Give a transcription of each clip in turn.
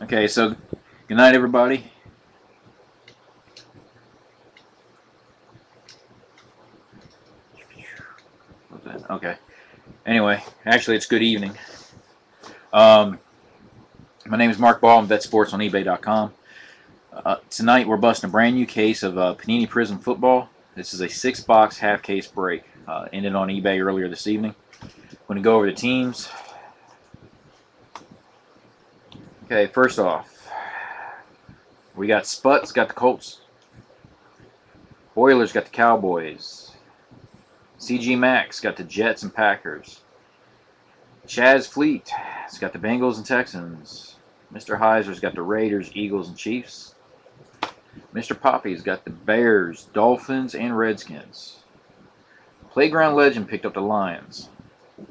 Okay, so good night, everybody. Okay. Anyway, actually, it's good evening. My name is Mark Ball. I'm BetSports on eBay.com. Tonight, we're busting a brand new case of Panini Prizm football. This is a 6-box half-case break. Ended on eBay earlier this evening. I'm going to go over the teams. Okay, first off, we got Sputz, got the Colts. Oilers got the Cowboys. CG Max got the Jets and Packers. Chaz Fleet has got the Bengals and Texans. Mr. Heiser's got the Raiders, Eagles, and Chiefs. Mr. Poppy's got the Bears, Dolphins, and Redskins. Playground Legend picked up the Lions.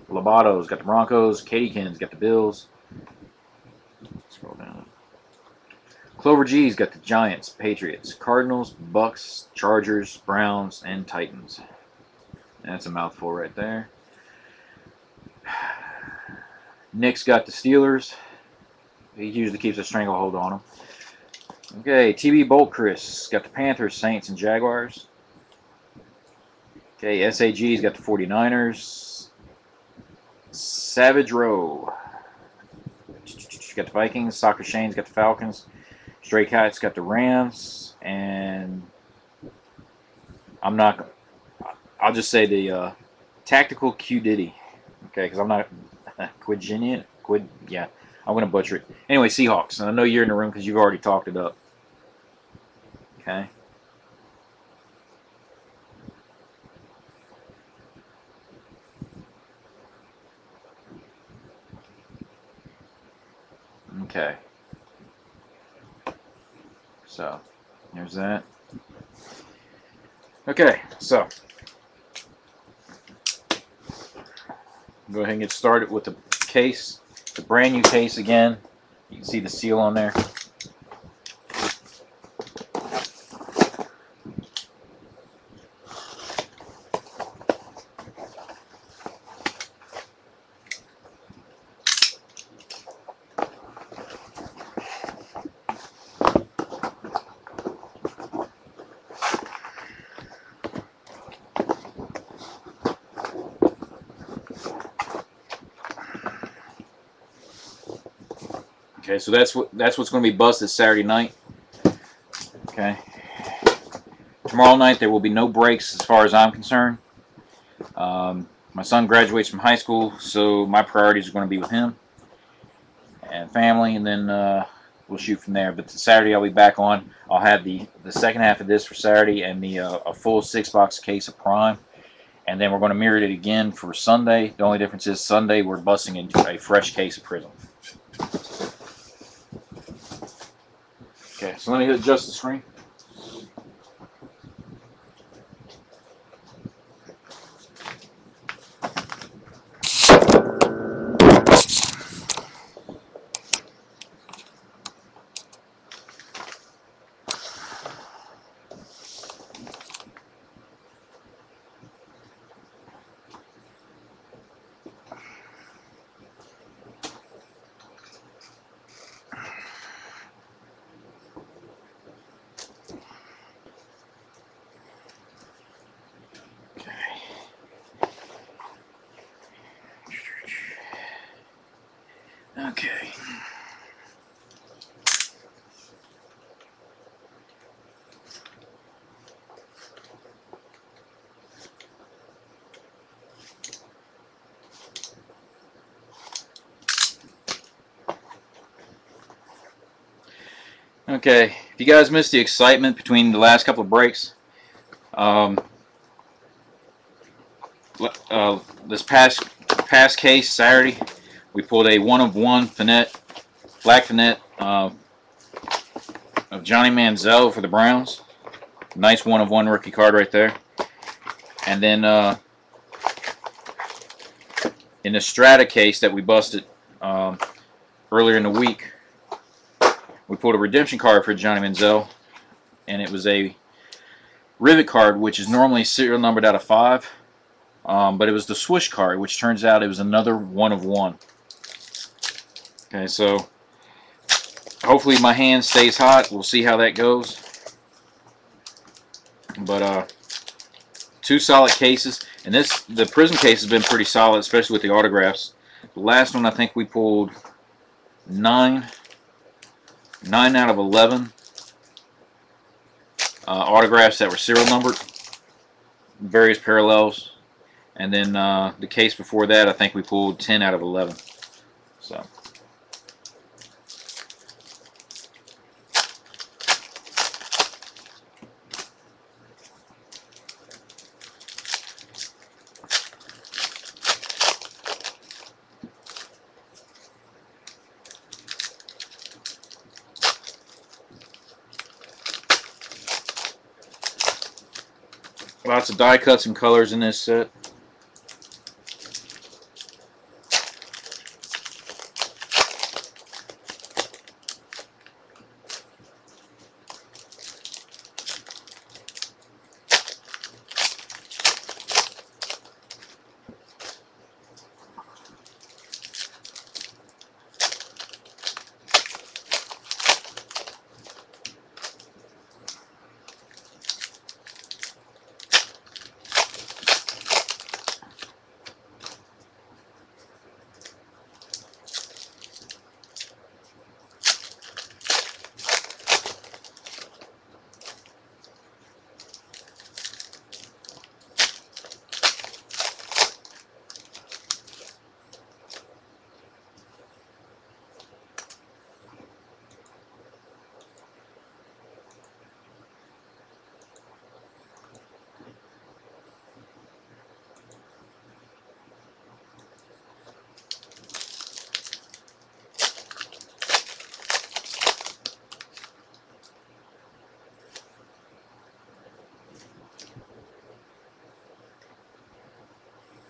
Lobato's got the Broncos. Katiekin's got the Bills. Scroll down. Clover G's got the Giants, Patriots, Cardinals, Bucks, Chargers, Browns, and Titans. That's a mouthful right there. Nick's got the Steelers. He usually keeps a stranglehold on them. Okay, TB Bolt Chris got the Panthers, Saints, and Jaguars. Okay, SAG's got the 49ers. Savage Row got the Vikings. Soccer Shane's got the Falcons. Stray Cat's got the Rams. And I'll just say the Tactical Q Diddy. Okay, because I'm not yeah, I'm going to butcher it. Anyway, Seahawks. And I know you're in the room because you've already talked it up. Okay. Okay. So, there's that. Okay, so go ahead and get started with the case. It's a brand new case again. You can see the seal on there. Okay, so that's what's going to be busted Saturday night. Okay. Tomorrow night there will be no breaks as far as I'm concerned. My son graduates from high school, so my priorities are going to be with him and family, and then we'll shoot from there. But Saturday I'll be back on. I'll have the second half of this for Saturday and a full 6-box case of Prime. And then we're going to mirror it again for Sunday. The only difference is Sunday we're busting into a fresh case of Prizm. Okay, so let me adjust the screen. Okay. Okay, if you guys missed the excitement between the last couple of breaks, this past case Saturday, we pulled a 1-of-1 Finette, black Finette of Johnny Manziel for the Browns. Nice 1-of-1 rookie card right there. And then in the Strata case that we busted earlier in the week, we pulled a redemption card for Johnny Manziel, and it was a rivet card, which is normally serial numbered out of 5, but it was the swoosh card, which turns out it was another 1-of-1. Okay, so Hopefully my hand stays hot. We'll see how that goes. But 2 solid cases, and the Prizm case has been pretty solid, especially with the autographs. The last one I think we pulled 9 out of 11 autographs that were serial numbered, various parallels, and then the case before that I think we pulled 10 out of 11. So. Lots of die cuts and colors in this set.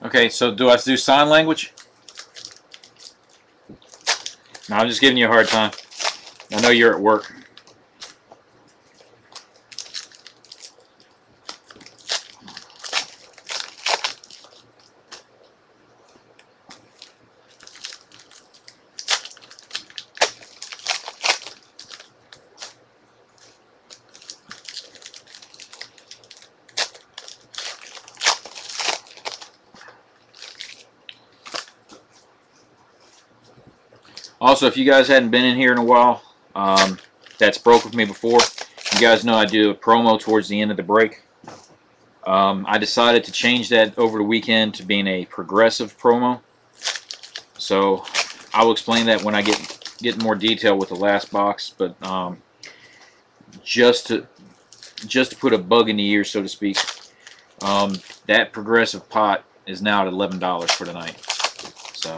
Okay, so do I do sign language? No, I'm just giving you a hard time. I know you're at work. Also, if you guys hadn't been in here in a while, that's broke with me before. You guys know I do a promo towards the end of the break. I decided to change that over the weekend to being a progressive promo. So I will explain that when I get more detail with the last box. But just to put a bug in the ear, so to speak, that progressive pot is now at $11 for tonight. So.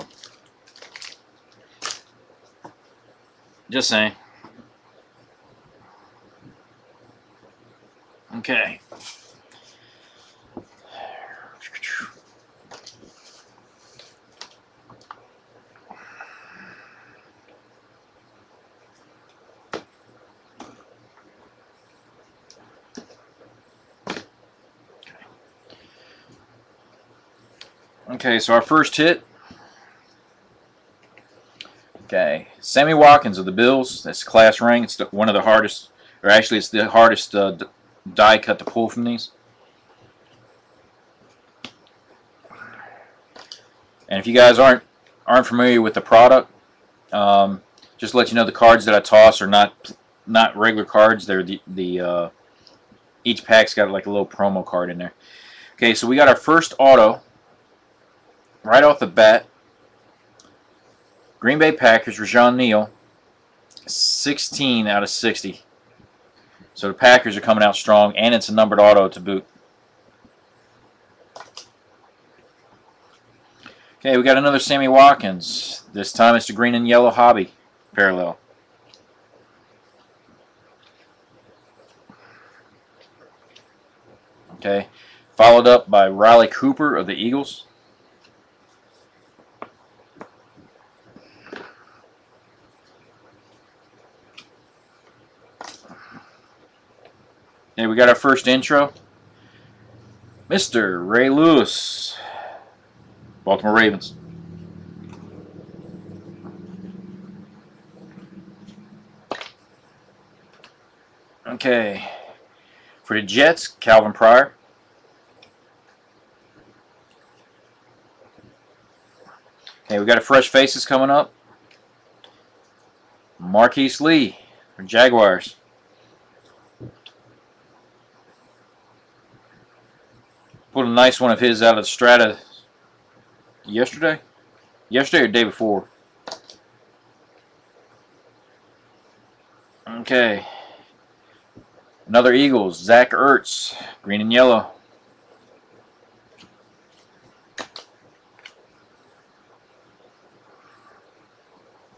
Just saying. Okay. Okay, so our first hit. Okay, Sammy Watkins of the Bills. That's class ring. It's one of the hardest, or actually, it's the hardest die cut to pull from these. And if you guys aren't familiar with the product, just to let you know, the cards that I toss are not regular cards. They're each pack's got like a little promo card in there. Okay, so we got our first auto right off the bat. Green Bay Packers, Rajon Neal, 16 out of 60. So the Packers are coming out strong, and it's a numbered auto to boot. Okay, we got another Sammy Watkins. This time it's the green and yellow hobby parallel. Okay, followed up by Riley Cooper of the Eagles. Okay, we got our first intro. Mr. Ray Lewis, Baltimore Ravens. Okay. For the Jets, Calvin Pryor. Okay, we got a fresh faces coming up. Marquise Lee for Jaguars. Pulled a nice one of his out of the Strata yesterday. Yesterday or day before. Okay. Another Eagles, Zach Ertz, green and yellow.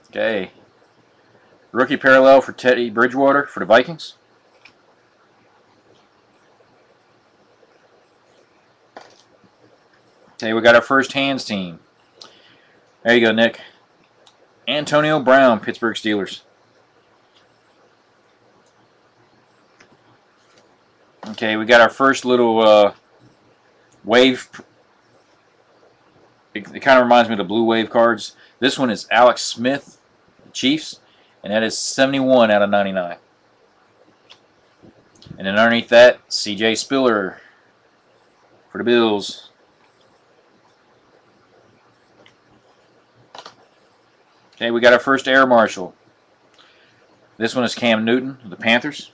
Okay. Rookie parallel for Teddy Bridgewater for the Vikings. Okay, we got our first hands team. There you go, Nick. Antonio Brown, Pittsburgh Steelers. Okay, we got our first little wave. It kind of reminds me of the blue wave cards. This one is Alex Smith, Chiefs, and that is 71 out of 99. And then underneath that, C.J. Spiller for the Bills. Okay, we got our first Air Marshal. This one is Cam Newton of the Panthers.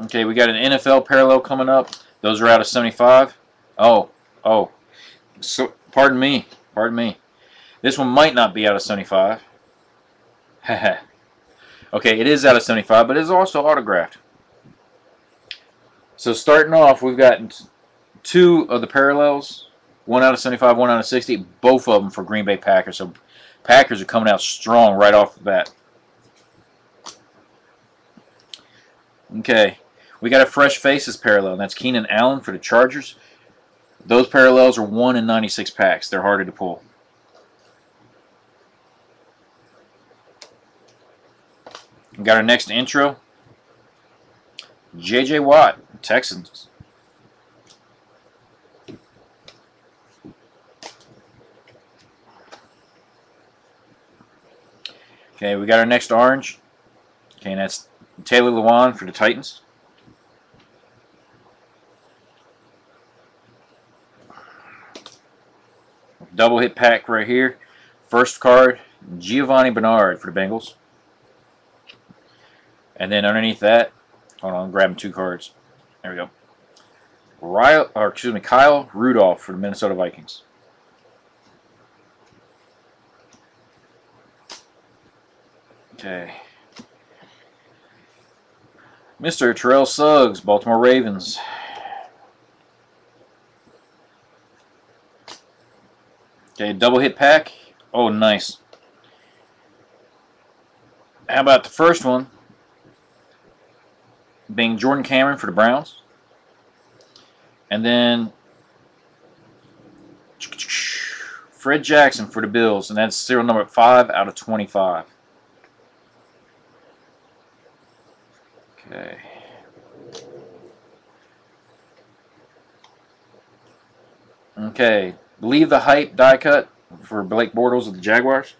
Okay, we got an NFL parallel coming up. Those are out of 75. Oh. So, pardon me. This one might not be out of 75. Okay, it is out of 75, but it is also autographed. So starting off, we've got two of the parallels. One out of 75, one out of 60. Both of them for Green Bay Packers. So Packers are coming out strong right off the bat. Okay. We got a fresh faces parallel, and that's Keenan Allen for the Chargers. Those parallels are 1 in 96 packs. They're harder to pull. We got our next intro. J.J. Watt, Texans. Okay, we got our next orange. Okay, and that's Taylor Lewan for the Titans. Double hit pack right here. First card, Giovanni Bernard for the Bengals. And then underneath that, hold on, I'm grabbing two cards. There we go. Kyle Rudolph for the Minnesota Vikings. Okay. Mr. Terrell Suggs, Baltimore Ravens. Okay, double hit pack. Oh, nice. How about the first one being Jordan Cameron for the Browns? And then Fred Jackson for the Bills, and that's serial number 5 out of 25. Okay. Okay. Believe the Hype die cut for Blake Bortles of the Jaguars.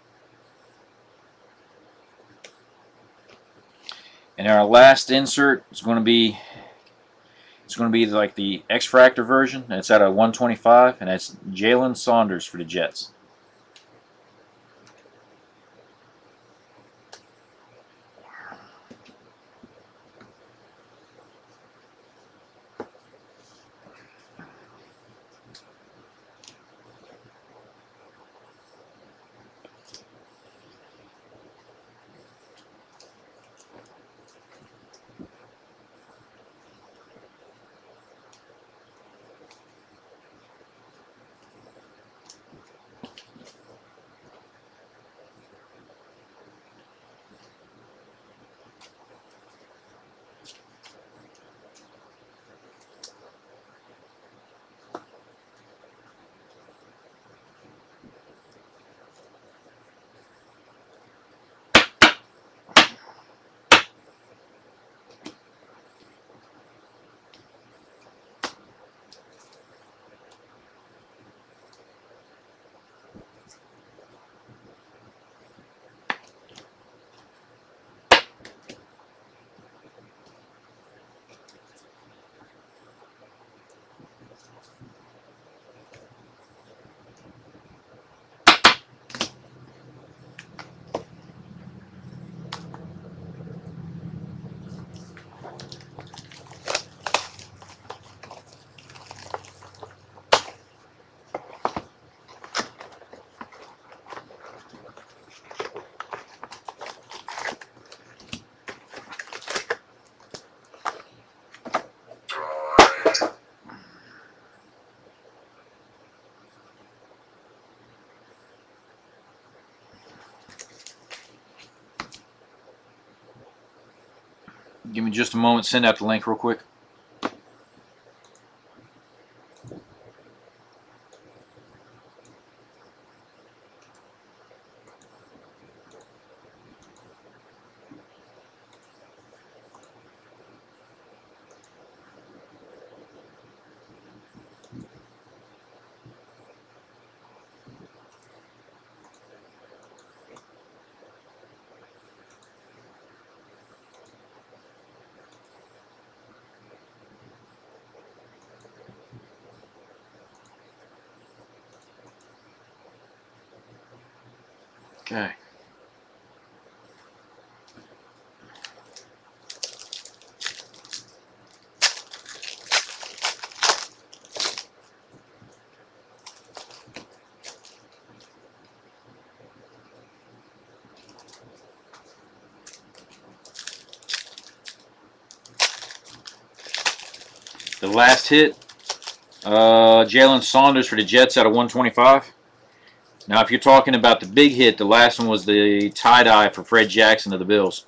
And our last insert is going to be like the X-Fractor version. And it's at a 125, and that's Jalen Saunders for the Jets. Give me just a moment. Send out the link real quick. Okay. The last hit, Jalen Saunders for the Jets out of 125. Now, if you're talking about the big hit, the last one was the tie-dye for Fred Jackson of the Bills.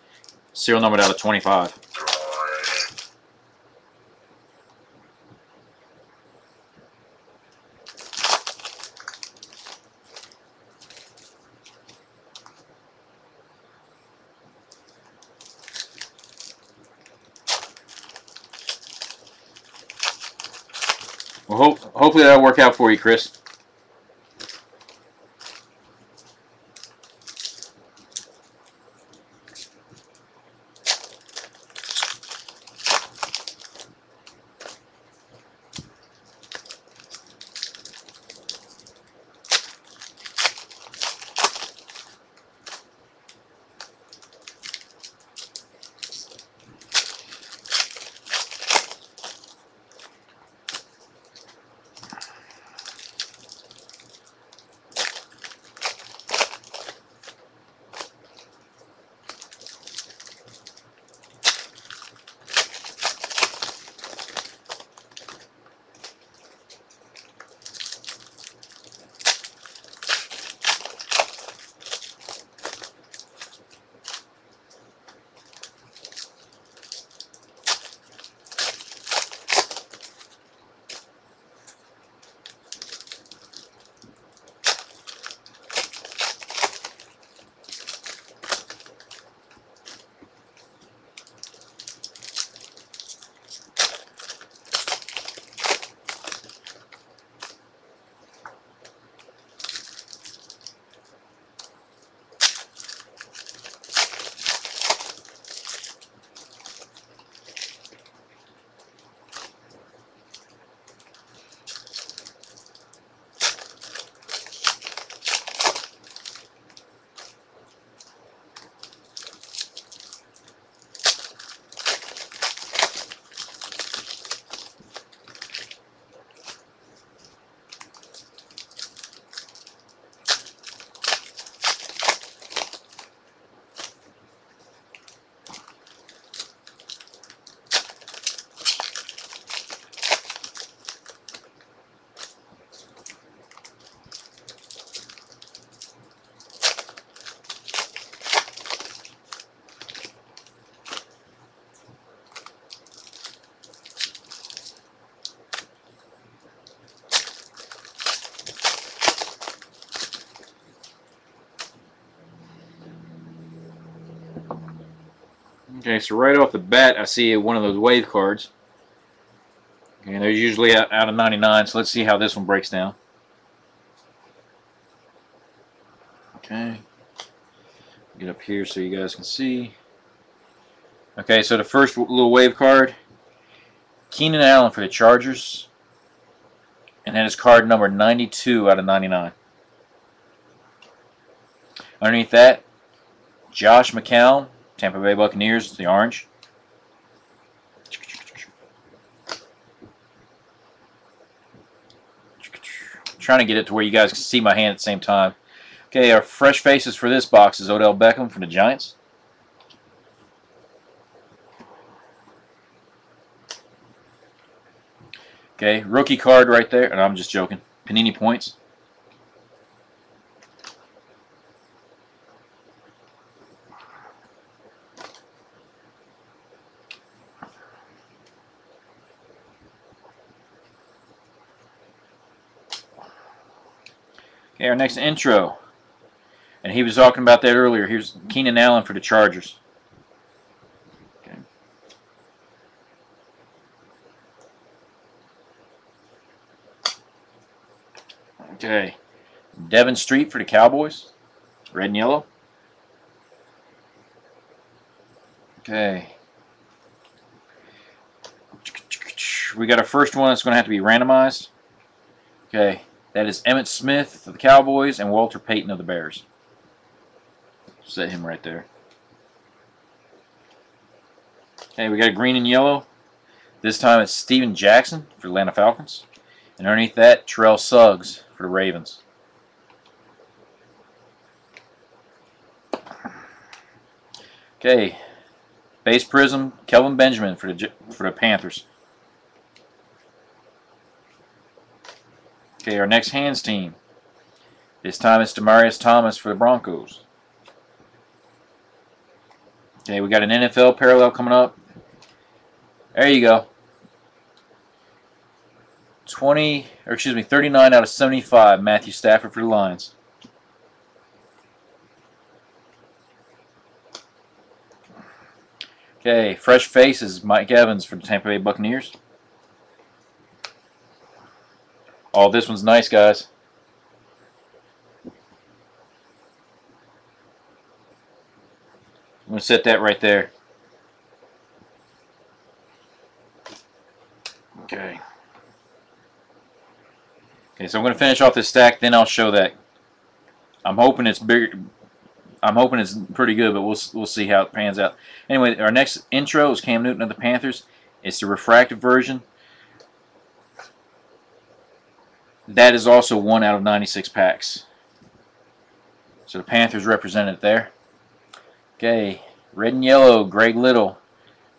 Serial numbered out of 25. Well, hopefully that'll work out for you, Chris. Okay, so right off the bat, I see one of those wave cards. And they're usually out of 99, so let's see how this one breaks down. Okay. Get up here so you guys can see. Okay, so the first little wave card, Keenan Allen for the Chargers. And then it's card number 92 out of 99. Underneath that, Josh McCown, Tampa Bay Buccaneers, the orange. Trying to get it to where you guys can see my hand at the same time. Okay, our fresh faces for this box is Odell Beckham from the Giants. Okay, rookie card right there, and I'm just joking. Panini points. Okay, our next intro. And he was talking about that earlier. Here's Keenan Allen for the Chargers. Okay. Okay. Devin Street for the Cowboys. Red and yellow. Okay. We got our first one that's going to have to be randomized. Okay. That is Emmitt Smith of the Cowboys and Walter Payton of the Bears. Set him right there. Okay, we got a green and yellow. This time it's Steven Jackson for the Atlanta Falcons. And underneath that, Terrell Suggs for the Ravens. Okay, base Prizm, Kelvin Benjamin for the Panthers. Okay, our next hands team. This time it's Demaryius Thomas for the Broncos. Okay, we got an NFL parallel coming up. There you go. 39 out of 75, Matthew Stafford for the Lions. Okay, fresh faces, Mike Evans for the Tampa Bay Buccaneers. Oh, this one's nice, guys. I'm going to set that right there. Okay. Okay, so I'm going to finish off this stack, then I'll show that. I'm hoping it's bigger. I'm hoping it's pretty good, but we'll see how it pans out. Anyway, our next intro is Cam Newton of the Panthers. It's the refractive version. That is also 1 out of 96 packs. So the Panthers represented there. Okay, red and yellow, Greg Little.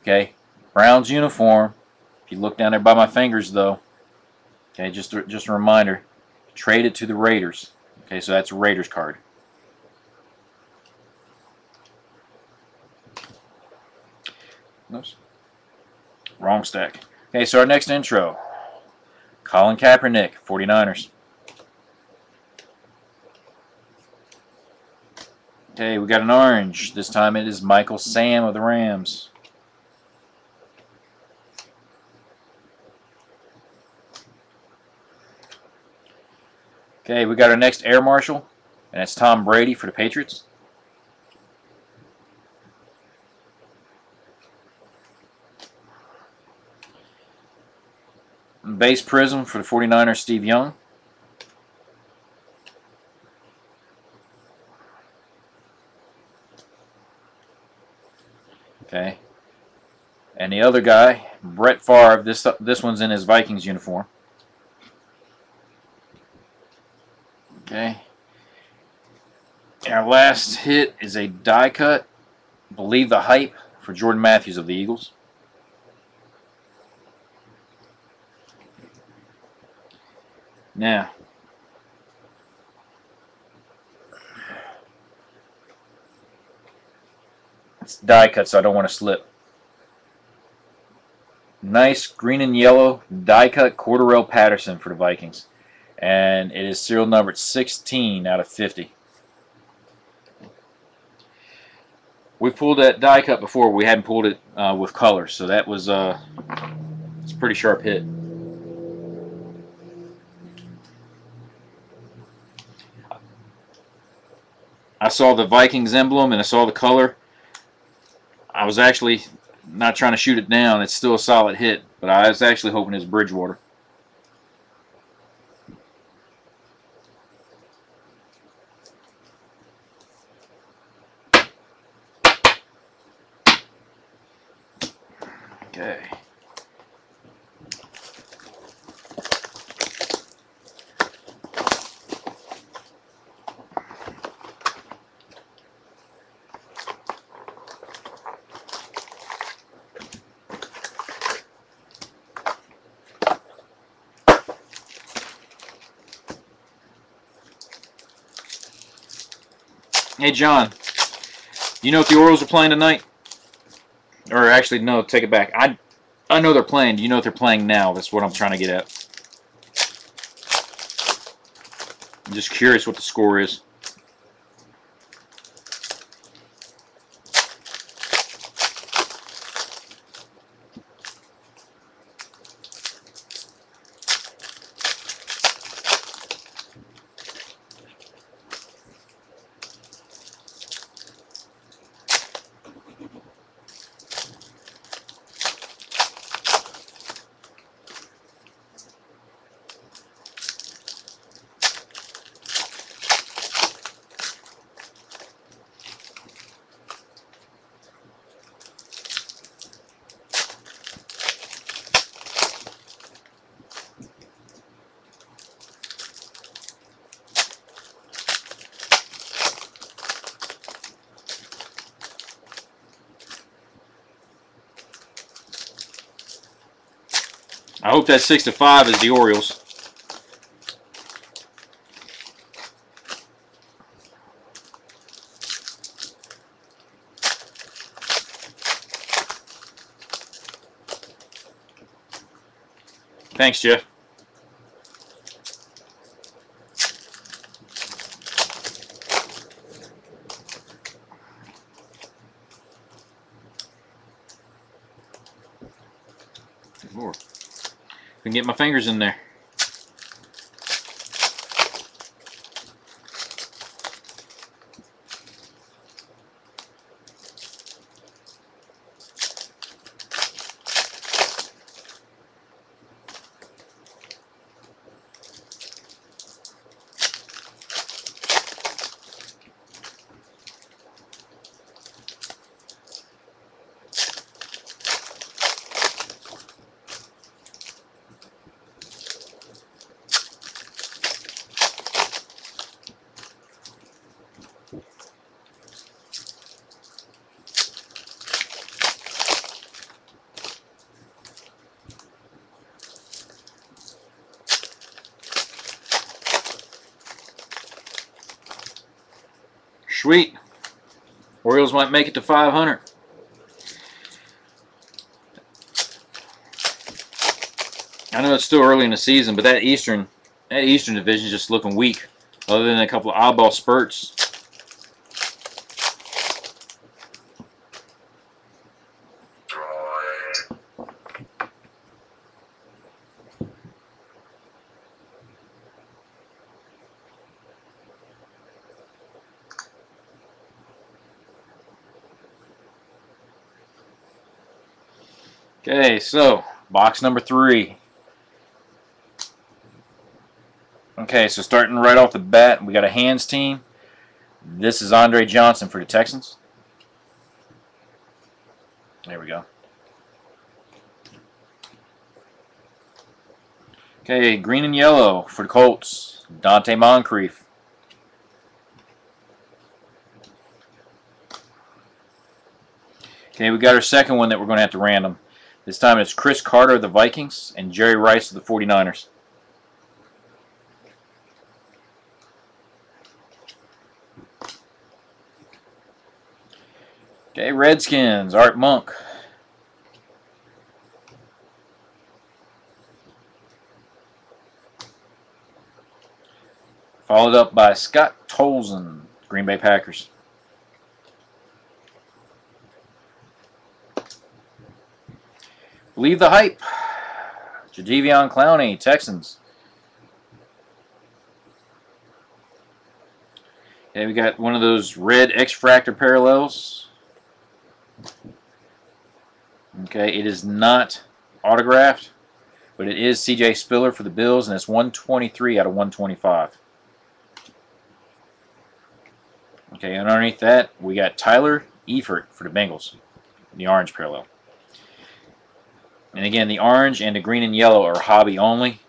Okay, Browns uniform. If you look down there by my fingers, though. Okay, just a reminder. Trade it to the Raiders. Okay, so that's a Raiders card. Oops. Wrong stack. Okay, so our next intro. Colin Kaepernick, 49ers. Okay, we got an orange. This time it is Michael Sam of the Rams. Okay, we got our next Air Marshal, and that's Tom Brady for the Patriots. Base Prizm for the 49ers, Steve Young. Okay. And the other guy, Brett Favre, this one's in his Vikings uniform. Okay. And our last hit is a die cut, Believe the Hype, for Jordan Matthews of the Eagles. Now, it's die cut, so I don't want to slip. Nice green and yellow die cut Cordarrelle Patterson for the Vikings. And it is serial numbered 16 out of 50. We pulled that die cut before. We hadn't pulled it with color, so that was it's a pretty sharp hit. I saw the Vikings emblem and I saw the color. I was actually not trying to shoot it down. It's still a solid hit, but I was actually hoping it was Bridgewater. Okay. Hey, John, you know if the Orioles are playing tonight? Or actually, no, take it back. I know they're playing. Do you know if they're playing now? That's what I'm trying to get at. just curious what the score is. I hope that 6-5 is the Orioles. Thanks, Jeff. Good Lord. Can get my fingers in there. Sweet. Orioles might make it to 500. I know it's still early in the season, but that Eastern division is just looking weak. Other than a couple of oddball spurts. Okay, so box number 3. Okay, so starting right off the bat, we got a hands team. This is Andre Johnson for the Texans. There we go. Okay, green and yellow for the Colts. Dante Moncrief. Okay, we got our second one that we're going to have to random. This time it's Chris Carter of the Vikings and Jerry Rice of the 49ers. Okay, Redskins, Art Monk. Followed up by Scott Tolzien, Green Bay Packers. Believe the Hype, Jadeveon Clowney, Texans. Okay, we got one of those red X-Fractor parallels. Okay, it is not autographed, but it is C.J. Spiller for the Bills, and it's 123 out of 125. Okay, and underneath that, we got Tyler Eifert for the Bengals, the orange parallel. And again, the orange and the green and yellow are hobby only.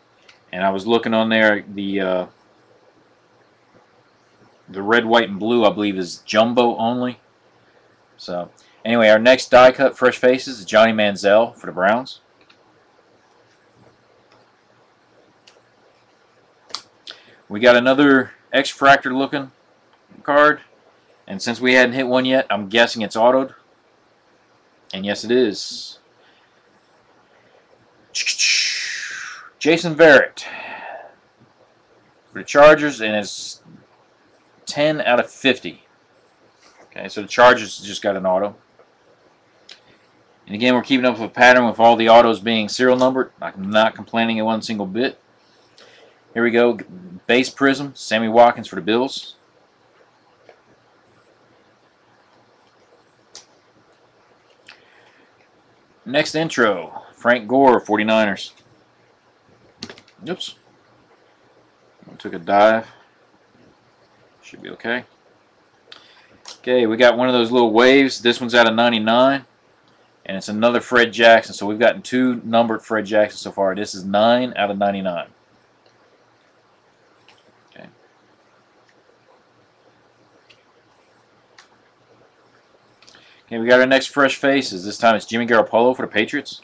And I was looking on there, the red, white, and blue, I believe, is jumbo only. So, anyway, our next die cut fresh faces is Johnny Manziel for the Browns. We got another X-Fractor looking card. And since we hadn't hit one yet, I'm guessing it's autoed. And yes, it is. Jason Verrett for the Chargers, and it's 10 out of 50. Okay, so the Chargers just got an auto. And again, we're keeping up with a pattern with all the autos being serial numbered. I'm not complaining at one single bit. Here we go. Base Prizm, Sammy Watkins for the Bills. Next intro, Frank Gore, 49ers. Oops. I took a dive. Should be okay. Okay, we got one of those little waves. This one's out of 99. And it's another Fred Jackson. So we've gotten 2 numbered Fred Jacksons so far. This is 9 out of 99. Okay. Okay, we got our next fresh faces. This time it's Jimmy Garoppolo for the Patriots.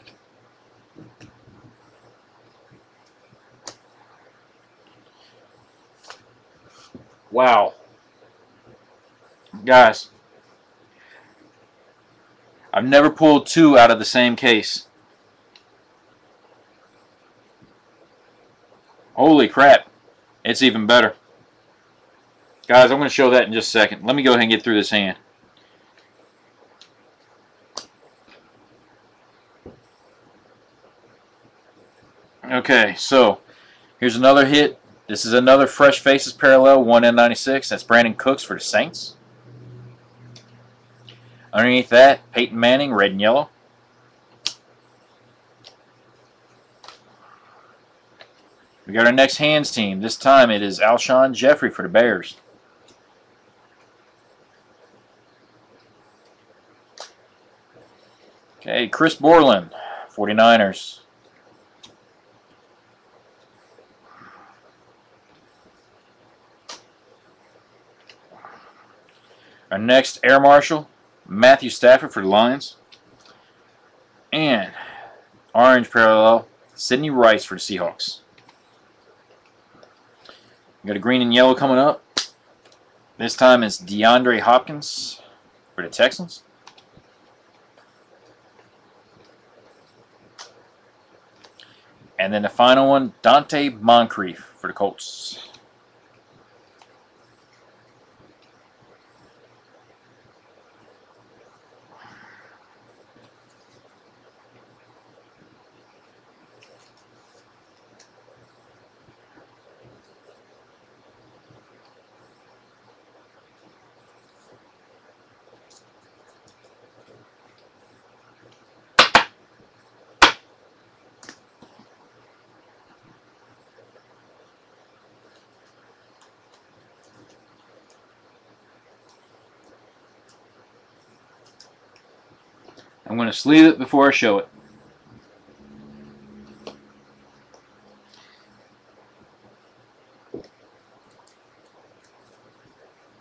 Wow. Guys. I've never pulled 2 out of the same case. Holy crap. It's even better. Guys, I'm going to show that in just a second. Let me go ahead and get through this hand. Okay, so here's another hit. This is another Fresh Faces parallel, 1/96. That's Brandon Cooks for the Saints. Underneath that, Peyton Manning, red and yellow. We got our next hands team. This time it is Alshon Jeffrey for the Bears. Okay, Chris Borland, 49ers. Our next Air Marshal, Matthew Stafford for the Lions. And orange parallel, Sidney Rice for the Seahawks. We got a green and yellow coming up. This time it's DeAndre Hopkins for the Texans. And then the final one, Dante Moncrief for the Colts. I'm going to sleeve it before I show it.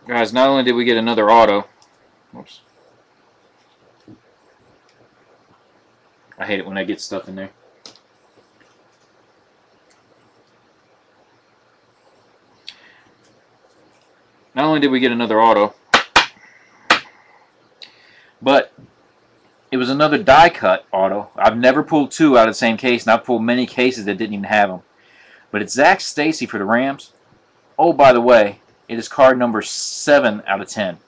Guys, not only did we get another auto, whoops. I hate it when I get stuff in there. Not only did we get another auto, but it was another die cut auto. I've never pulled 2 out of the same case, and I've pulled many cases that didn't even have them. But it's Zach Stacy for the Rams. Oh, by the way, it is card number 7 out of 10.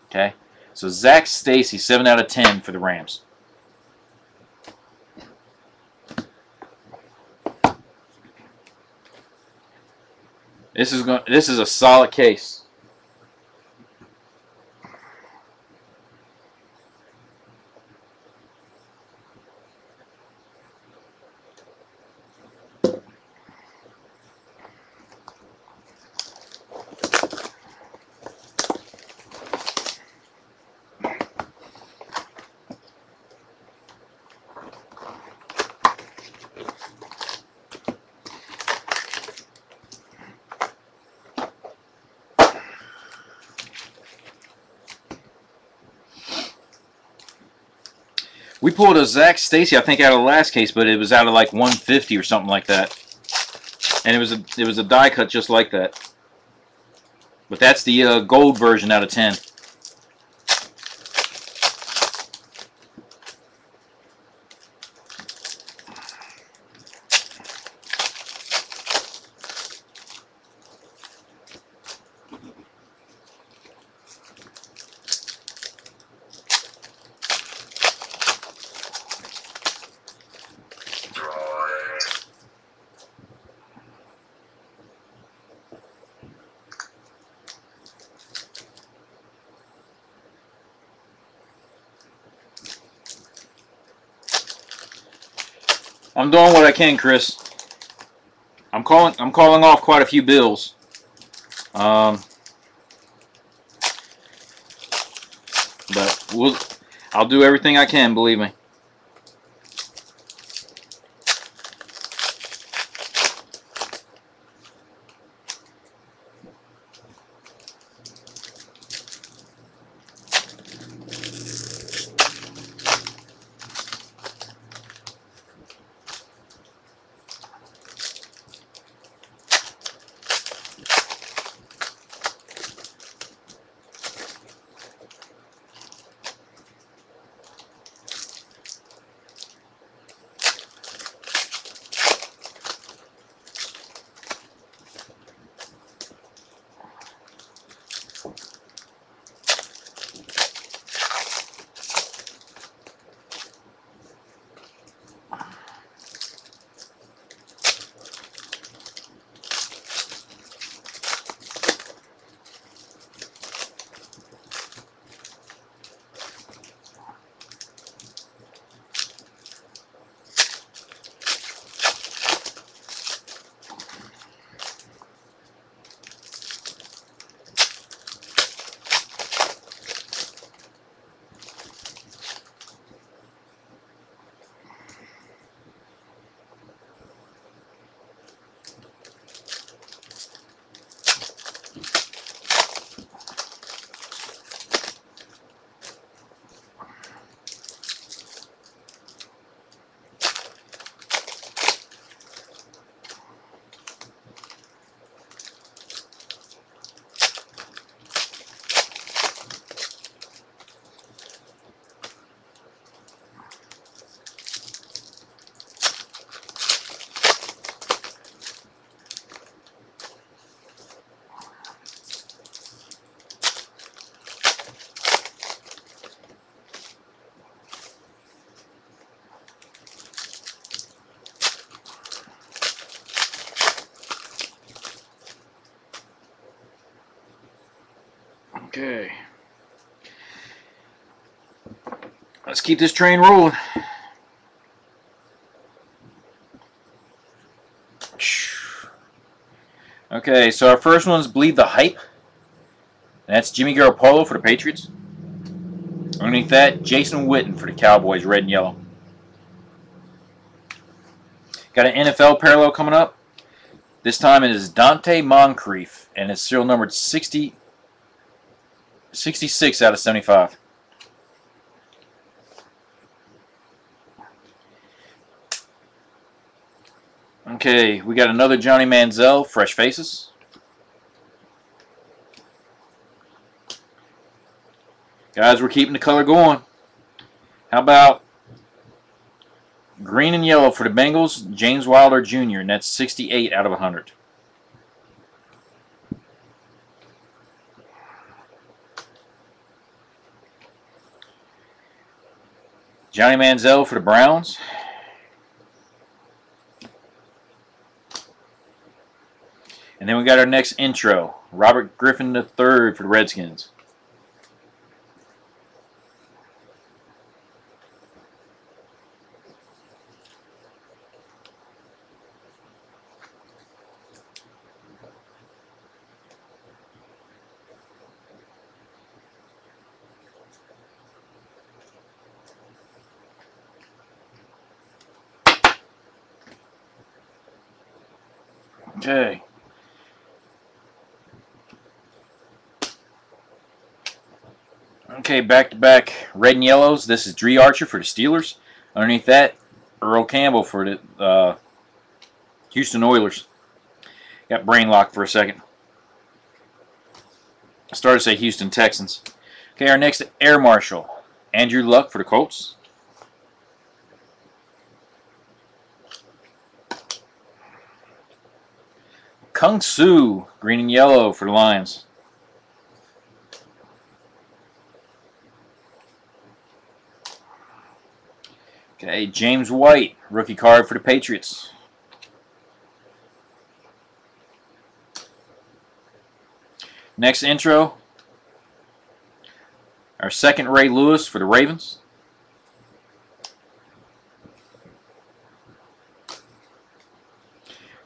Okay, so Zach Stacy, 7 out of 10 for the Rams. This is a solid case. We pulled a Zach Stacy, I think, out of the last case, but it was out of like 150 or something like that. And it was a die cut just like that. But that's the gold version out of 10. I'm doing what I can, Chris. I'm calling off quite a few bills. But I'll do everything I can, believe me. Okay. Let's keep this train rolling. Okay, so our first one's Bleed the Hype. That's Jimmy Garoppolo for the Patriots. Underneath that, Jason Witten for the Cowboys, red and yellow. Got an NFL parallel coming up. This time it is Dante Moncrief, and it's serial numbered 66 out of 75. Okay, we got another Johnny Manziel, Fresh Faces. Guys, we're keeping the color going. How about green and yellow for the Bengals, James Wilder Jr., and that's 68 out of 100. Johnny Manziel for the Browns. And then we got our next intro, Robert Griffin III for the Redskins. Okay. Okay, back-to-back red and yellows. This is Dree Archer for the Steelers. Underneath that, Earl Campbell for the Houston Oilers. Got brain locked for a second. I started to say Houston Texans. Okay, our next Air Marshal, Andrew Luck for the Colts. Kung Su, green and yellow for the Lions. Okay, James White, rookie card for the Patriots. Next intro, our second Ray Lewis for the Ravens.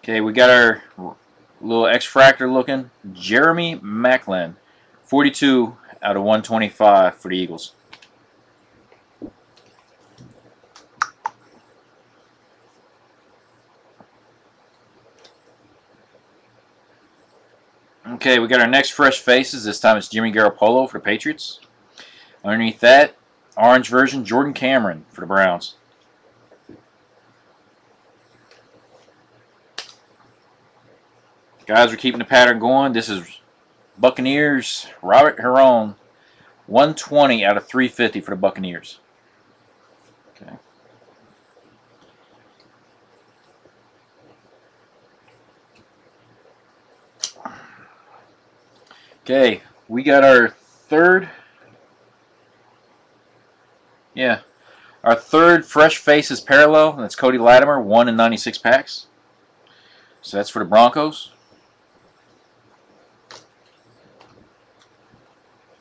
Okay, we got our little X-Fractor looking Jeremy Maclin, 42 out of 125 for the Eagles. Okay, we got our next fresh faces. This time it's Jimmy Garoppolo for the Patriots. Underneath that, orange version, Jordan Cameron for the Browns. Guys, we're keeping the pattern going. This is Buccaneers, Robert Herron, 120 out of 350 for the Buccaneers. Okay. Okay, we got our third. Yeah, our third fresh faces parallel. That's Cody Latimer, 1 in 96 packs. So that's for the Broncos.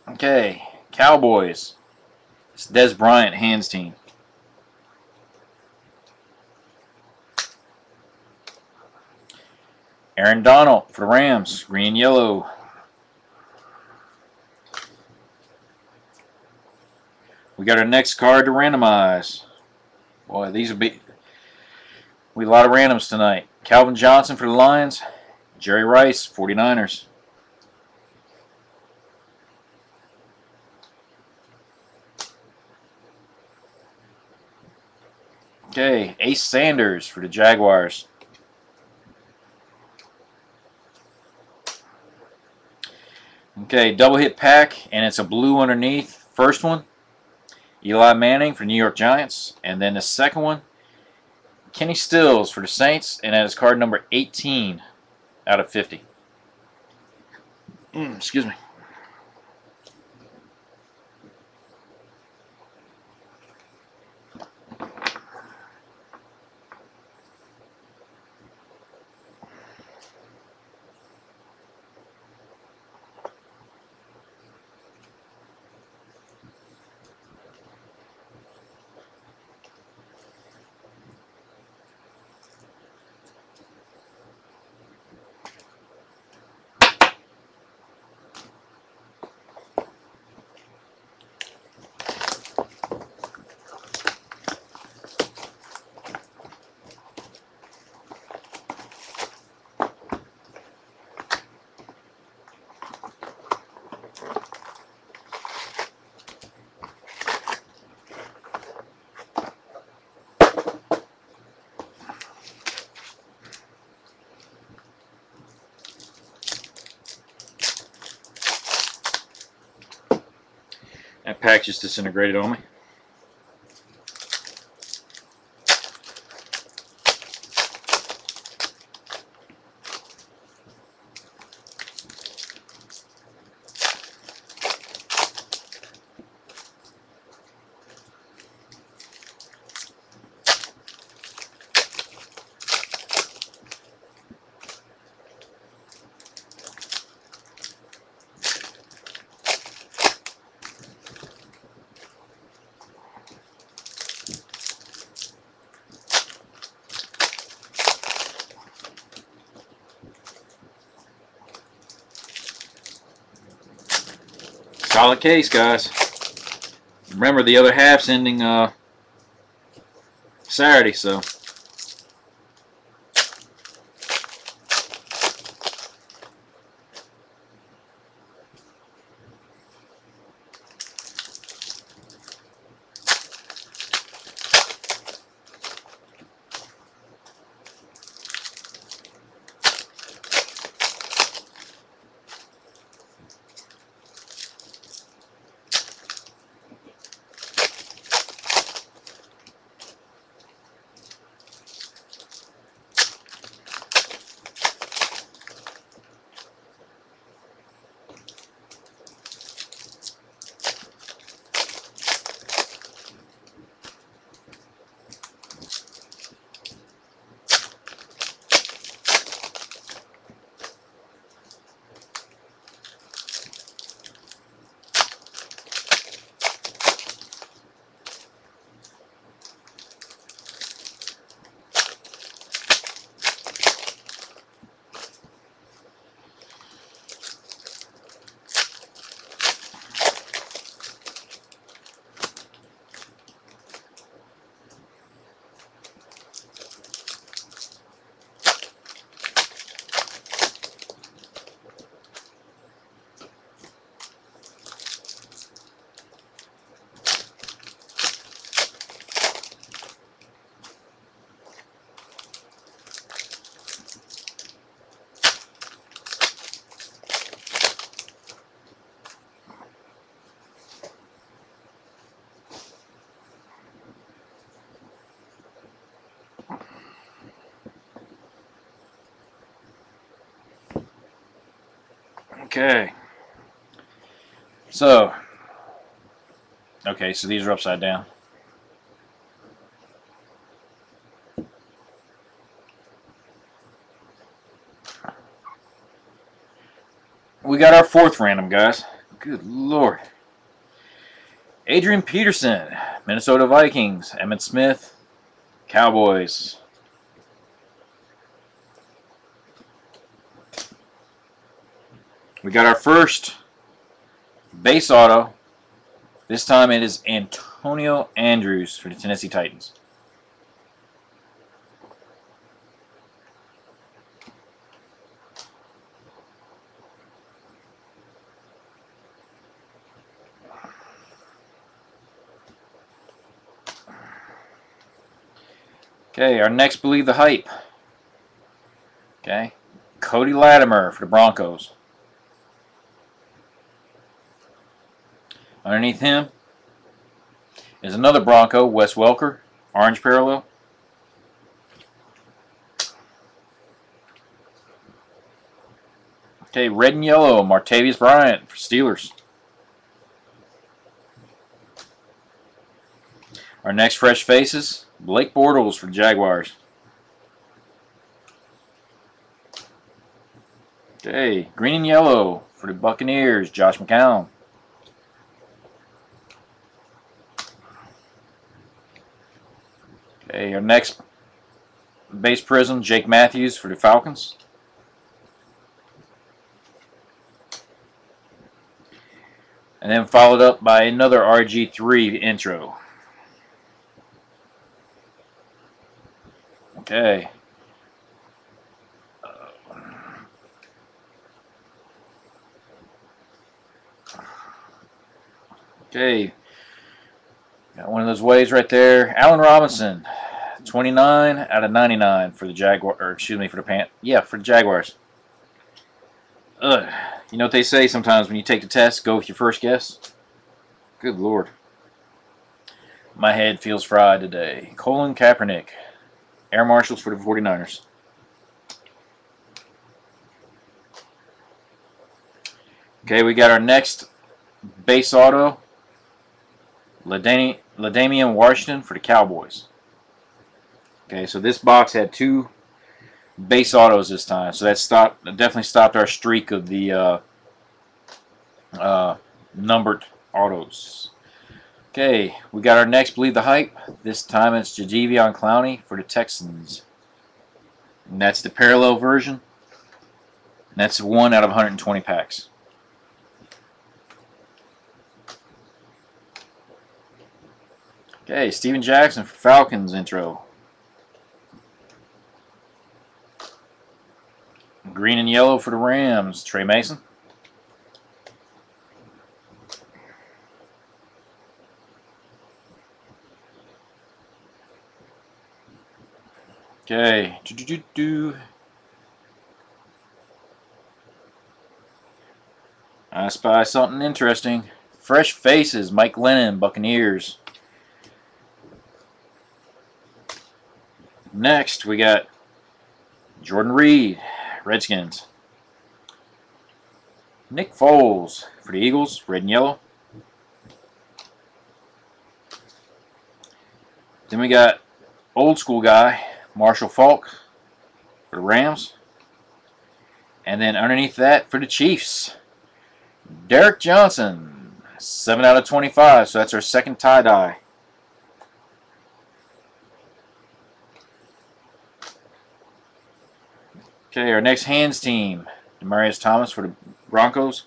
Okay, Cowboys. It's Des Bryant, hands team. Aaron Donald for the Rams, green and yellow. We got our next card to randomize. Boy, these will be a lot of randoms tonight. Calvin Johnson for the Lions, Jerry Rice, 49ers. Okay, Ace Sanders for the Jaguars. Okay, double hit pack, and it's a blue underneath. First one, Eli Manning for New York Giants. And then the second one, Kenny Stills for the Saints, and that is card number 18 out of 50. Excuse me. That pack just disintegrated on me. Solid case, guys. Remember, the other half's ending Saturday, so. Okay. So, okay, so these are upside down. We got our fourth random, guys. Good Lord. Adrian Peterson, Minnesota Vikings. Emmitt Smith, Cowboys. We got our first base auto. This time it is Antonio Andrews for the Tennessee Titans. Okay, our next Believe the Hype. Okay, Cody Latimer for the Broncos. Underneath him is another Bronco, Wes Welker, orange parallel. Okay, red and yellow, Martavis Bryant for Steelers. Our next fresh faces, Blake Bortles for Jaguars. Okay, green and yellow for the Buccaneers, Josh McCown. Okay, our next base prism, Jake Matthews for the Falcons. And then followed up by another RG3 intro. Okay. Okay. Got one of those waves right there. Allen Robinson, 29 out of 99 for the Jaguar, or excuse me, for the Jaguars. Ugh. You know what they say sometimes when you take the test, go with your first guess? Good Lord. My head feels fried today. Colin Kaepernick, Air Marshals for the 49ers. Okay, we got our next base auto, LaDainian Washington for the Cowboys. Okay, so this box had two base autos this time, so that definitely stopped our streak of the numbered autos. Okay, we got our next Believe the Hype. This time it's Jadeveon Clowney for the Texans. And that's the parallel version. And that's 1 out of 120 packs. Okay, Steven Jackson for Falcons intro. Green and yellow for the Rams, Trey Mason. Okay. I spy something interesting. Fresh faces, Mike Lennon, Buccaneers. Next, we got Jordan Reed, Redskins. Nick Foles for the Eagles, red and yellow. Then we got old school guy, Marshall Faulk for the Rams. And then underneath that for the Chiefs, Derek Johnson, 7 out of 25. So that's our second tie-dye. Okay, our next hands team, Demaryius Thomas for the Broncos.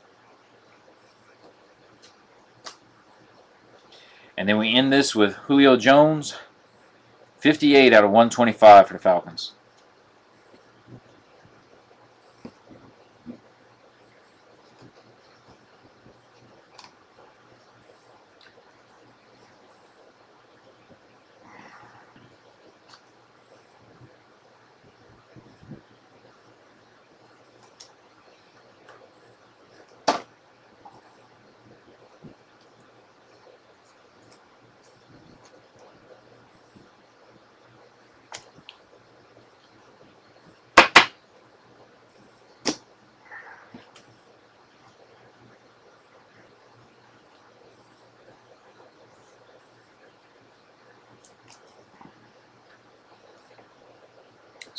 And then we end this with Julio Jones, 58 out of 125 for the Falcons.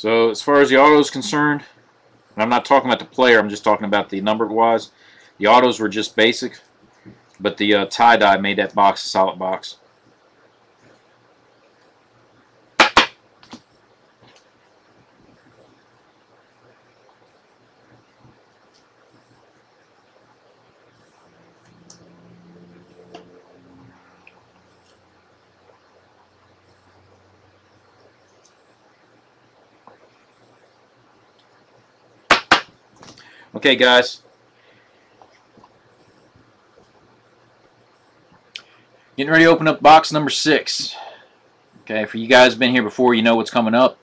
So as far as the auto is concerned, and I'm not talking about the player, I'm just talking about the number wise. The autos were just basic, but the tie-dye made that box a solid box. Okay, guys. Getting ready to open up box number 6. Okay, for you guys who've been here before, you know what's coming up.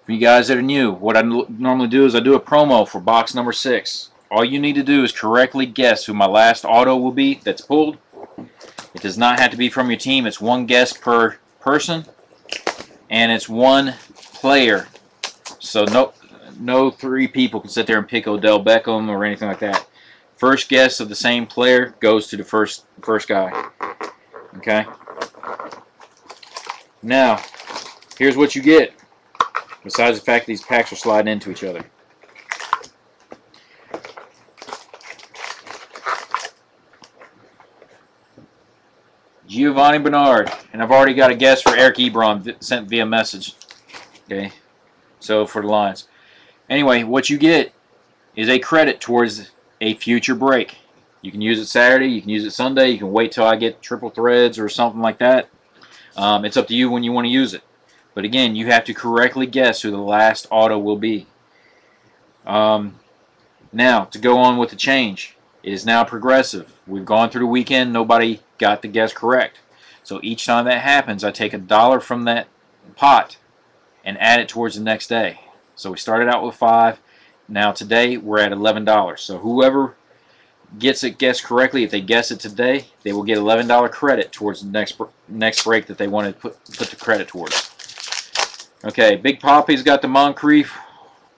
For you guys that are new, what I normally do is I do a promo for box number 6. All you need to do is correctly guess who my last auto will be that's pulled. It does not have to be from your team. It's one guess per person, and it's one player. So no 3 people can sit there and pick Odell Beckham or anything like that. First guess of the same player goes to the first guy. Okay? Now, here's what you get. Besides the fact that these packs are sliding into each other. Giovanni Bernard. And I've already got a guess for Eric Ebron sent via message. Okay? So, for the Lions. Anyway, what you get is a credit towards a future break. You can use it Saturday, you can use it Sunday, you can wait till I get triple threads or something like that. It's up to you when you want to use it. But again, you have to correctly guess who the last auto will be. Now, to go on with the change, it is now progressive. We've gone through the weekend, nobody got the guess correct. So each time that happens, I take $1 from that pot and add it towards the next day. So we started out with 5. Now today, we're at $11. So whoever gets it guessed correctly, if they guess it today, they will get $11 credit towards the next break that they want to put the credit towards. Okay, Big Poppy's got the Moncrief.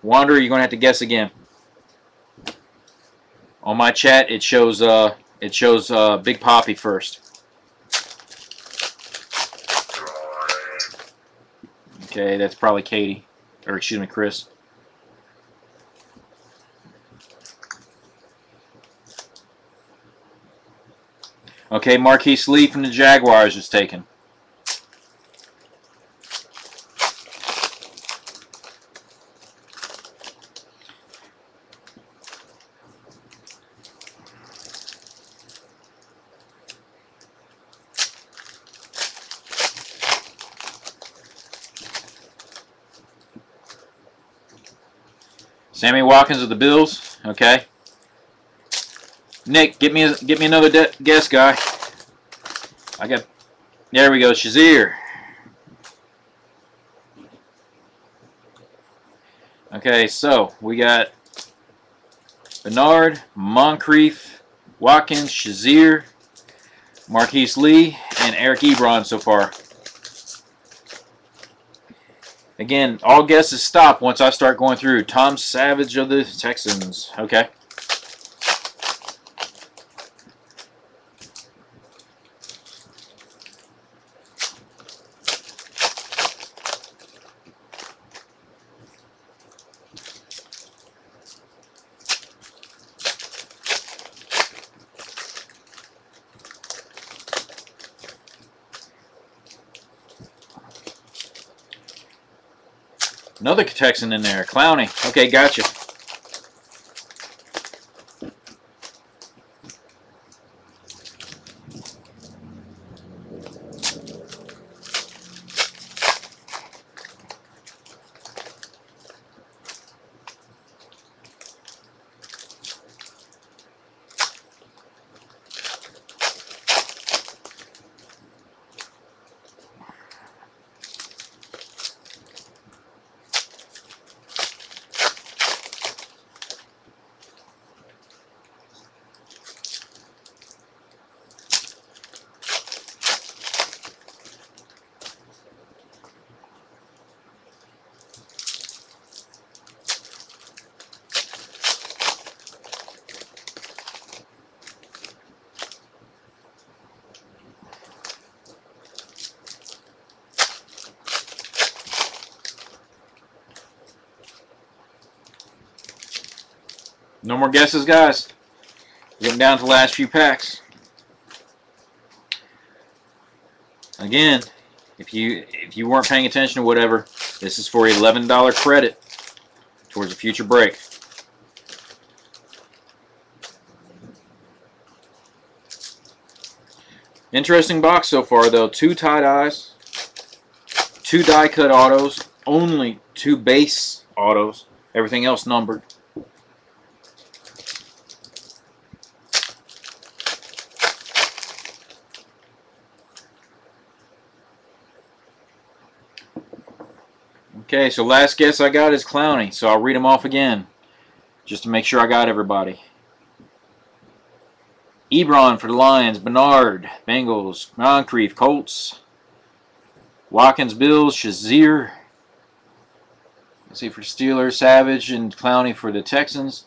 Wanderer, you're going to have to guess again. On my chat, it shows Big Poppy first. Okay, that's probably Katie, or excuse me, Chris. Okay, Marquise Lee from the Jaguars is taken. Sammy Watkins of the Bills. Okay. Nick, get me another guess, guy. There we go, Shazier. Okay, so we got Bernard, Moncrief, Watkins, Shazier, Marquise Lee, and Eric Ebron so far. Again, all guesses stop once I start going through. Tom Savage of the Texans. Okay. Another Texan in there. Clowney. Okay, gotcha. No more guesses, guys. Getting down to the last few packs. Again, if you weren't paying attention or whatever, this is for $11 credit towards a future break. Interesting box so far, though. 2 tie-dyes, 2 die-cut autos, only 2 base autos, everything else numbered. Okay, so last guess I got is Clowney, so I'll read them off again, just to make sure I got everybody. Ebron for the Lions, Bernard, Bengals, Moncrief, Colts, Watkins, Bills, Shazier, let's see, for Steelers, Savage, and Clowney for the Texans,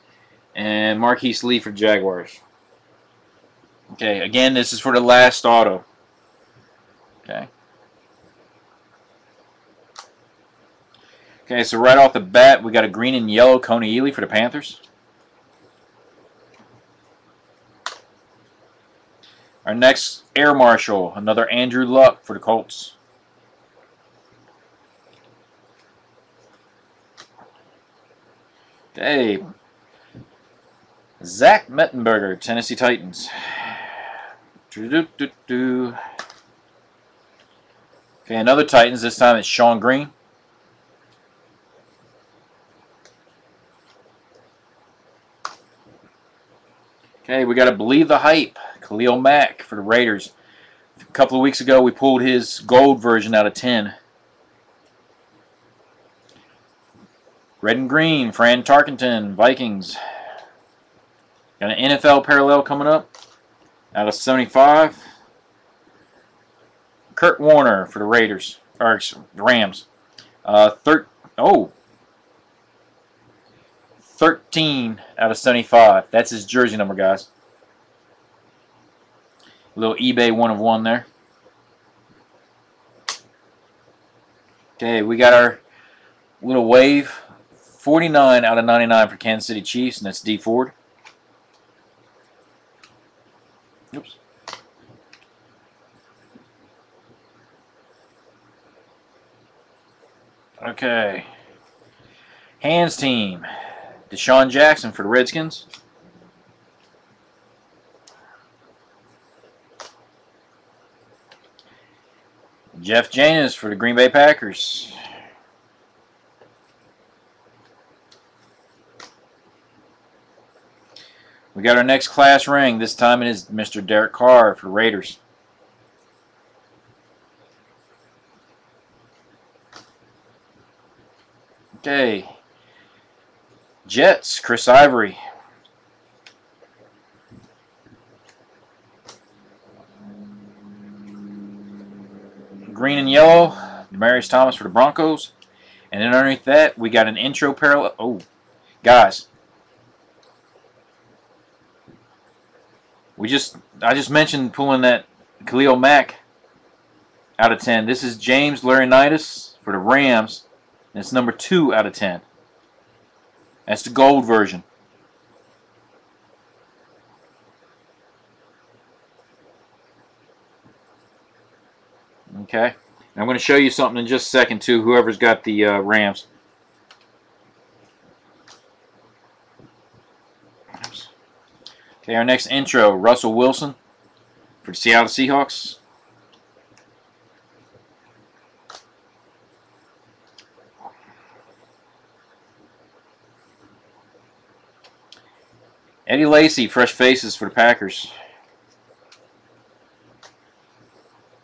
and Marquise Lee for Jaguars. Okay, again, this is for the last auto. Okay. Okay, so right off the bat, we got a green and yellow Coney Ely for the Panthers. Our next Air Marshal, another Andrew Luck for the Colts. Okay, Zach Mettenberger, Tennessee Titans. Okay, another Titans. This time it's Sean Green. Okay, we got to believe the hype. Khalil Mack for the Raiders. A couple of weeks ago, we pulled his gold version out of 10. Red and green, Fran Tarkenton, Vikings. Got an NFL parallel coming up out of 75. Kurt Warner for the Raiders, or the Rams. 13 out of 75. That's his jersey number, guys. A little eBay 1 of 1 there. Okay, we got our little wave. 49 out of 99 for Kansas City Chiefs, and that's D Ford. Oops. Okay. Hands team. Deshaun Jackson for the Redskins. Jeff Janis for the Green Bay Packers. We got our next class ring. This time it is Mr. Derek Carr for the Raiders. Okay. Jets, Chris Ivory. Green and yellow, Demaryius Thomas for the Broncos. And then underneath that, we got an intro parallel. Oh, guys. I just mentioned pulling that Khalil Mack out of 10. This is James Laurinaitis for the Rams. And it's number 2 out of 10. That's the gold version. Okay. And I'm going to show you something in just a second, too, whoever's got the Rams. Oops. Okay, our next intro, Russell Wilson for the Seattle Seahawks. Eddie Lacy, fresh faces for the Packers.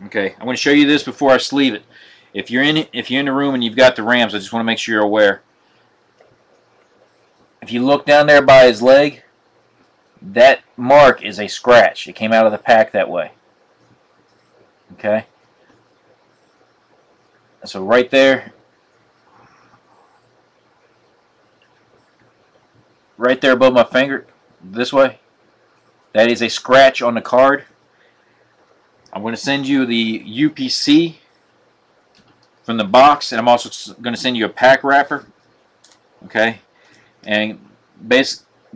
Okay, I'm going to show you this before I sleeve it. If you're in the room and you've got the Rams, I just want to make sure you're aware. If you look down there by his leg, that mark is a scratch. It came out of the pack that way. Okay? So right there, above my finger, this way, that is a scratch on the card. I'm going to send you the UPC from the box, and I'm also going to send you a pack wrapper. Okay? And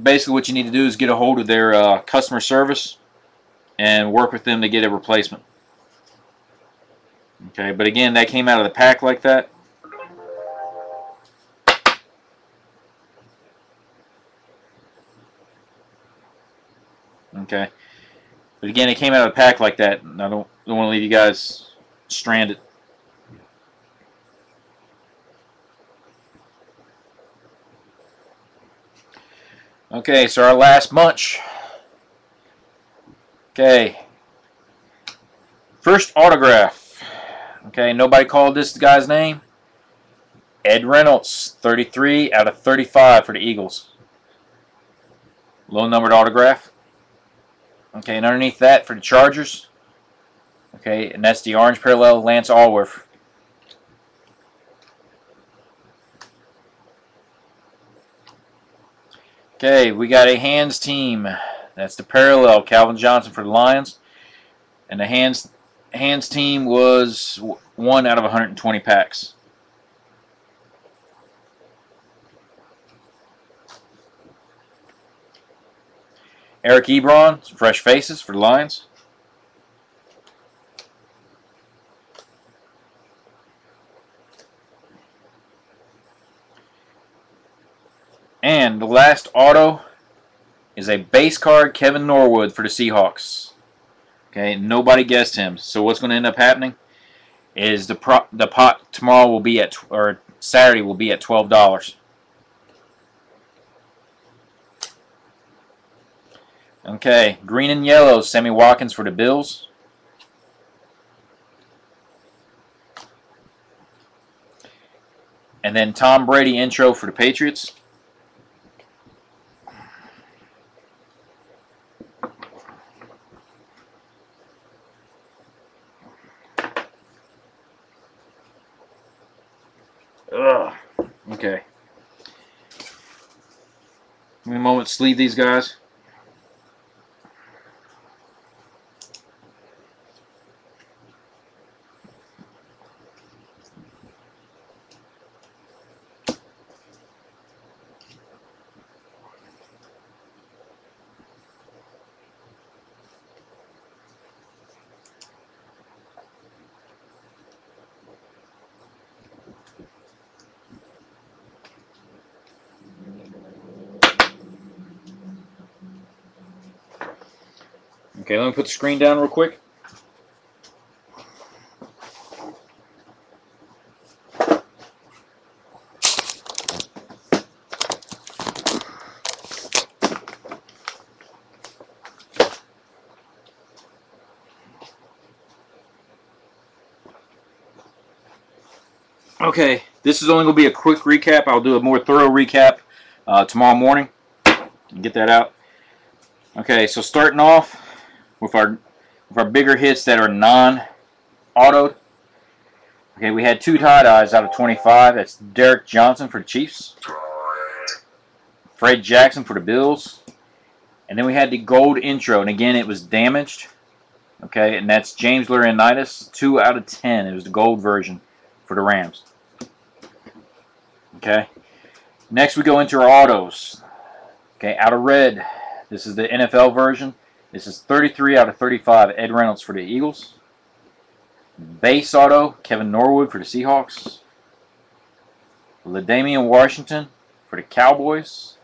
basically what you need to do is get a hold of their customer service and work with them to get a replacement. Okay, but again, that came out of the pack like that. Okay, but again, it came out of the pack like that. And I don't want to leave you guys stranded. Okay, so our last bunch. Okay, first autograph. Okay, nobody called this guy's name. Ed Reynolds, 33 out of 35 for the Eagles. Low numbered autograph. Okay, and underneath that for the Chargers. Okay, and that's the orange parallel, Lance Alworth. Okay, we got a hands team. That's the parallel, Calvin Johnson for the Lions. And the hands team was 1 out of 120 packs. Eric Ebron, fresh faces for the Lions. And the last auto is a base card, Kevin Norwood for the Seahawks. Okay, nobody guessed him. So what's going to end up happening is the pot tomorrow will be at, or Saturday will be at $12. Okay, green and yellow, Sammy Watkins for the Bills. And then Tom Brady intro for the Patriots. Ugh. Okay. Give me a moment to sleeve these guys. Okay, let me put the screen down real quick. Okay, this is only going to be a quick recap. I'll do a more thorough recap tomorrow morning. Get that out. Okay, so starting off with our bigger hits that are non-autoed. Okay, we had 2 tie-dyes out of 25. That's Derek Johnson for the Chiefs. Fred Jackson for the Bills. And then we had the gold intro, and again, it was damaged. Okay, and that's James Laurinaitis, 2 out of 10. It was the gold version for the Rams. Okay, next we go into our autos. Okay, out of red, this is the NFL version. This is 33 out of 35, Ed Reynolds for the Eagles. Base auto, Kevin Norwood for the Seahawks. LaDainian Washington for the Cowboys.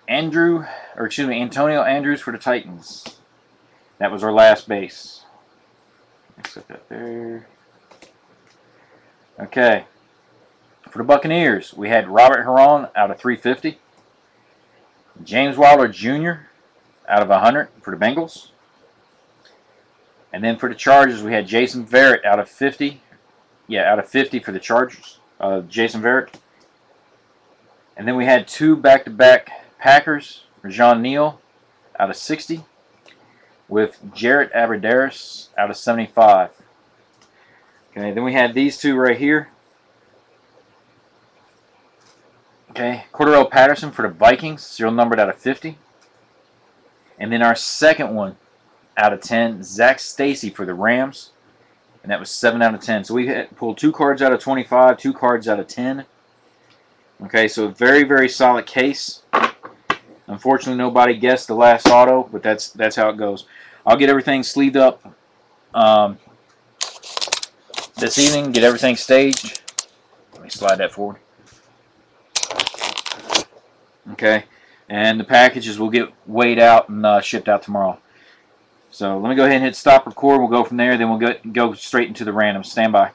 Antonio Andrews for the Titans. That was our last base. Set that there. Okay. For the Buccaneers, we had Robert Huron out of 350. James Wilder Jr. out of 100 for the Bengals. And then for the Chargers, we had Jason Verrett out of 50. Yeah, out of 50 for the Chargers. Jason Verrett. And then we had 2 back-to-back Packers. Rajon Neal out of 60. With Jarrett Abbrederis out of 75. Okay, then we had these 2 right here. Okay, Cordarrelle Patterson for the Vikings, serial numbered out of 50. And then our second one out of 10, Zach Stacy for the Rams. And that was 7 out of 10. So we pulled 2 cards out of 25, 2 cards out of 10. Okay, so very, very solid case. Unfortunately, nobody guessed the last auto, but that's how it goes. I'll get everything sleeved up this evening, get everything staged. Let me slide that forward. Okay, and the packages will get weighed out and shipped out tomorrow. So let me go ahead and hit stop record. We'll go from there. Then we'll go straight into the random. Stand by.